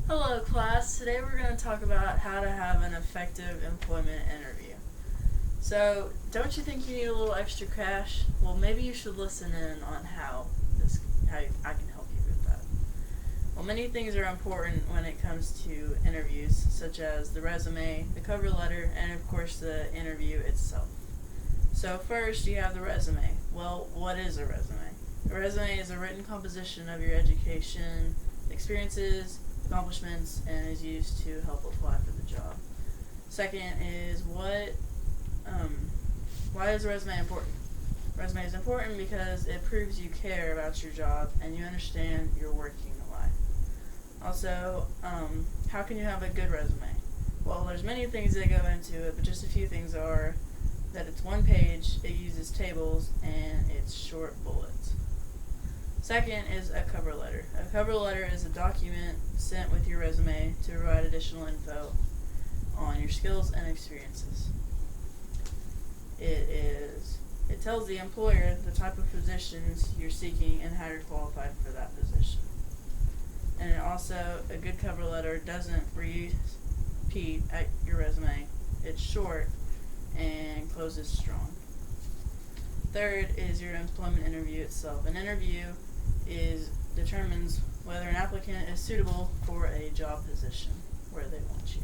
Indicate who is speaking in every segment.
Speaker 1: Hello, class. Today we're going to talk about how to have an effective employment interview. So, don't you think you need a little extra cash? Well, maybe you should listen in on how I can help you with that. Well, many things are important when it comes to interviews, such as the resume, the cover letter, and of course the interview itself. So, first you have the resume. Well, what is a resume? A resume is a written composition of your education, experiences, accomplishments, and is used to help apply for the job. Second is why is a resume important? A resume is important because it proves you care about your job and you understand your working life. Also, how can you have a good resume? Well, there's many things that go into it, but just a few things are that it's one page, it uses tables, and it's short bullets. Second is a cover letter. A cover letter is a document sent with your resume to provide additional info on your skills and experiences. It tells the employer the type of positions you're seeking and how you're qualified for that position. And also, a good cover letter doesn't repeat at your resume. It's short and closes strong. Third is your employment interview itself. An interview determines whether an applicant is suitable for a job position where they want you.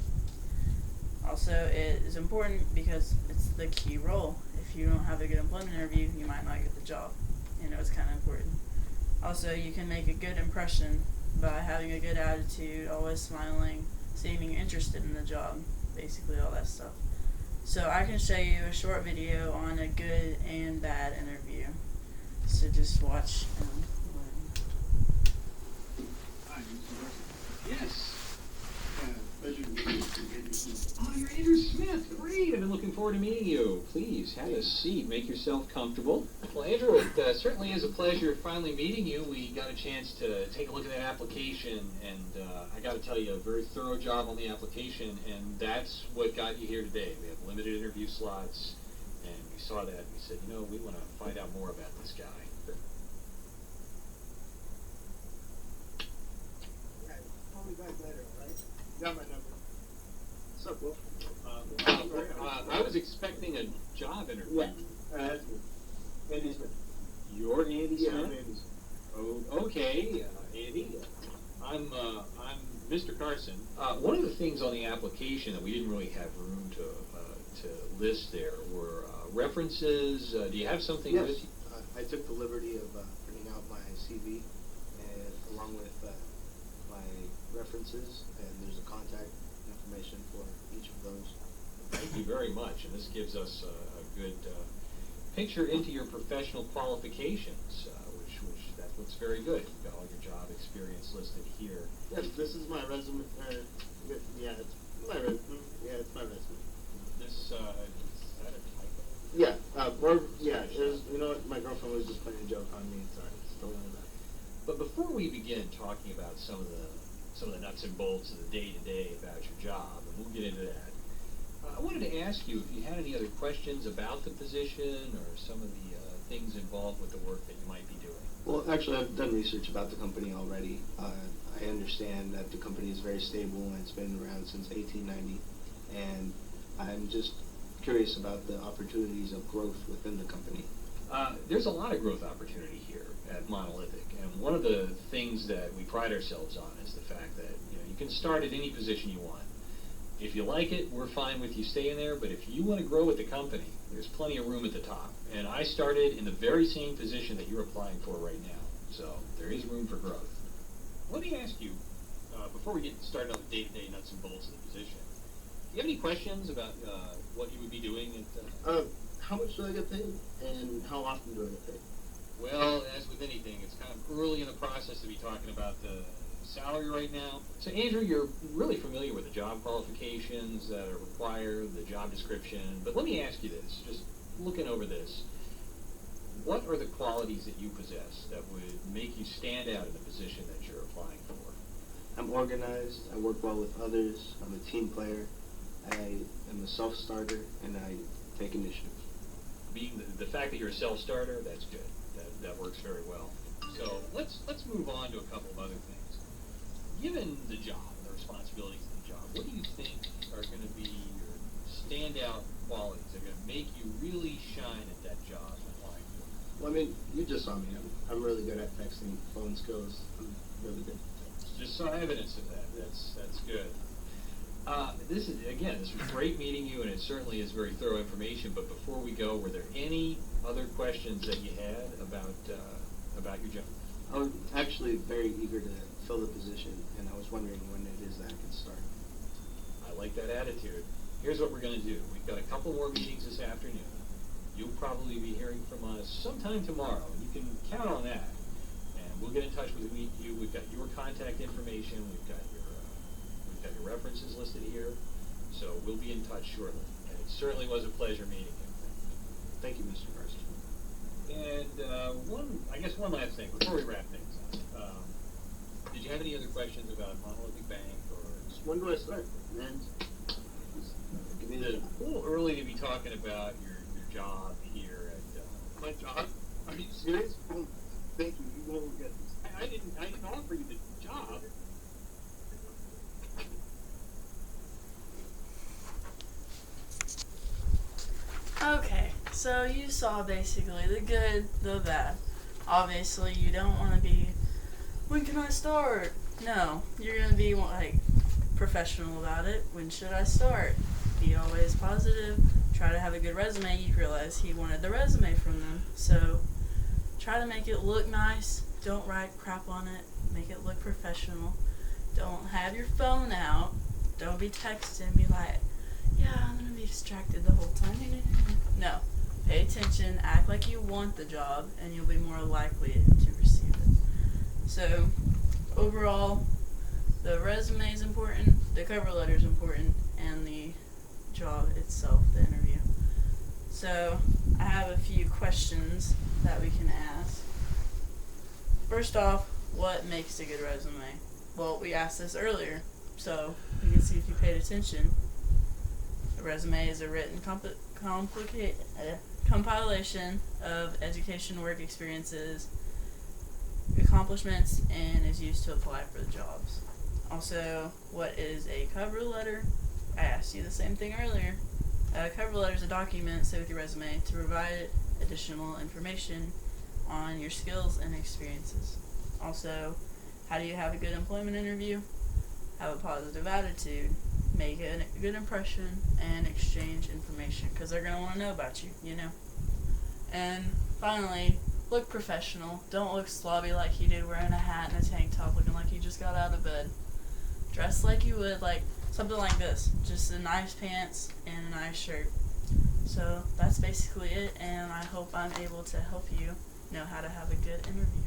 Speaker 1: Also, it is important because it's the key role. If you don't have a good employment interview, you might not get the job. It's kind of important. Also, you can make a good impression by having a good attitude, always smiling, seeming interested in the job, basically all that stuff. So I can show you a short video on a good and bad interview. So just watch and learn.
Speaker 2: Hi, Mr. Mercer.
Speaker 3: Yes.
Speaker 2: Pleasure to meet you.
Speaker 3: Oh, you're Andrew Smith. Great. I've been looking forward to meeting you. Please, have a seat. Make yourself comfortable. Well, Andrew, it certainly is a pleasure finally meeting you. We got a chance to take a look at that application, and I got to tell you, a very thorough job on the application, and that's what got you here today. We have limited interview slots, and we saw that, and we said, we want to find out more about this guy.
Speaker 2: Yeah, call me back later, all right? You got my number. What's up, Will?
Speaker 3: I was expecting a job interview.
Speaker 2: Yeah, that's me. Andy Smith.
Speaker 3: You're Andy
Speaker 2: Yeah,
Speaker 3: Smith?
Speaker 2: I'm Andy Smith.
Speaker 3: Oh, okay, Andy. I'm Mr. Carson. One of the things on the application that we didn't really have room to list there were references. Do you have something
Speaker 2: Yes.
Speaker 3: with you?
Speaker 2: I took the liberty of printing out my CV and along with my references, and there's a contact information for each of those.
Speaker 3: Thank you very much, and this gives us a good picture into your professional qualifications, which that looks very good. You've got all your job experience listed here.
Speaker 2: Yes, this is my resume. Yeah, it's my resume. Yeah, it's my resume.
Speaker 3: This is that a typo?
Speaker 2: Yeah, it was, you know what, my girlfriend was just playing a joke on me, sorry, don't worry about it.
Speaker 3: But before we begin talking about some of the nuts and bolts of the day-to-day about your job, and we'll get into that, I wanted to ask you if you had any other questions about the position or some of the things involved with the work that you might be doing.
Speaker 2: Well, actually, I've done research about the company already. I understand that the company is very stable and it's been around since 1890, and I'm just curious about the opportunities of growth within the company.
Speaker 3: There's a lot of growth opportunity here at Monolithic, and one of the things that we pride ourselves on is the fact that you can start at any position you want. If you like it, we're fine with you staying there, but if you want to grow with the company, there's plenty of room at the top. And I started in the very same position that you're applying for right now, so there is room for growth. Let me ask you, before we get started on the day-to-day nuts and bolts of the position, do you have any questions about what you would be doing at...
Speaker 2: How much do I get paid, and how often do I get paid?
Speaker 3: Well, as with anything, it's kind of early in the process to be talking about the salary right now. So, Andrew, you're really familiar with the job qualifications that are required, the job description. But let me ask you this, just looking over this, what are the qualities that you possess that would make you stand out in the position that you're applying for?
Speaker 2: I'm organized, I work well with others, I'm a team player, I am a self-starter, and I take initiative.
Speaker 3: Being the fact that you're a self-starter, that's good. That works very well. So let's move on to a couple of other things. Given the job, the standout qualities that are going to make you really shine at that job and applying for it?
Speaker 2: Well, I mean, you just saw me. I'm really good at texting, phone skills. I'm really good.
Speaker 3: Just saw evidence of that. That's good. This was great meeting you, and it certainly is very thorough information. But before we go, were there any other questions that you had about your job?
Speaker 2: I'm actually very eager to fill the position, and I was wondering when it is that I can start.
Speaker 3: I like that attitude. Here's what we're going to do. We've got a couple more meetings this afternoon. You'll probably be hearing from us sometime tomorrow, and you can count on that. And we'll get in touch with you. We've got your contact information. We've got your references listed here. So we'll be in touch shortly. And it certainly was a pleasure meeting you.
Speaker 2: Thank you, Mr. Carson.
Speaker 3: And one last thing before we wrap things up. Did you have any other questions about Monolithic Bank or?
Speaker 2: When do I start? Man, give me
Speaker 3: It's a little early to be talking about your job here at.
Speaker 2: my job. Are you serious? Oh, thank you. You won't get this.
Speaker 3: I didn't offer you the job.
Speaker 1: Okay, so you saw basically the good, the bad. Obviously, you don't want to be, when can I start? No, you're going to be like professional about it. When should I start? Be always positive. Try to have a good resume. You realize he wanted the resume from them, so try to make it look nice. Don't write crap on it. Make it look professional. Don't have your phone out. Don't be texting. Be like, yeah, I'm gonna be distracted the whole time. No. Pay attention, act like you want the job, and you'll be more likely to receive it. So, overall, the resume is important, the cover letter is important, and the job itself, the interview. So, I have a few questions that we can ask. First off, what makes a good resume? Well, we asked this earlier, so you can see if you paid attention. A resume is a written compilation of education, work experiences, accomplishments, and is used to apply for the jobs. Also, what is a cover letter? I asked you the same thing earlier. A cover letter is a document saved with your resume to provide additional information on your skills and experiences. Also, how do you have a good employment interview? Have a positive attitude, make a good impression, and exchange information, because they're going to want to know about you, you know. And finally, look professional. Don't look slobby like you did wearing a hat and a tank top looking like you just got out of bed. Dress like you would, like something like this. Just a nice pants and a nice shirt. So that's basically it, and I hope I'm able to help you know how to have a good interview.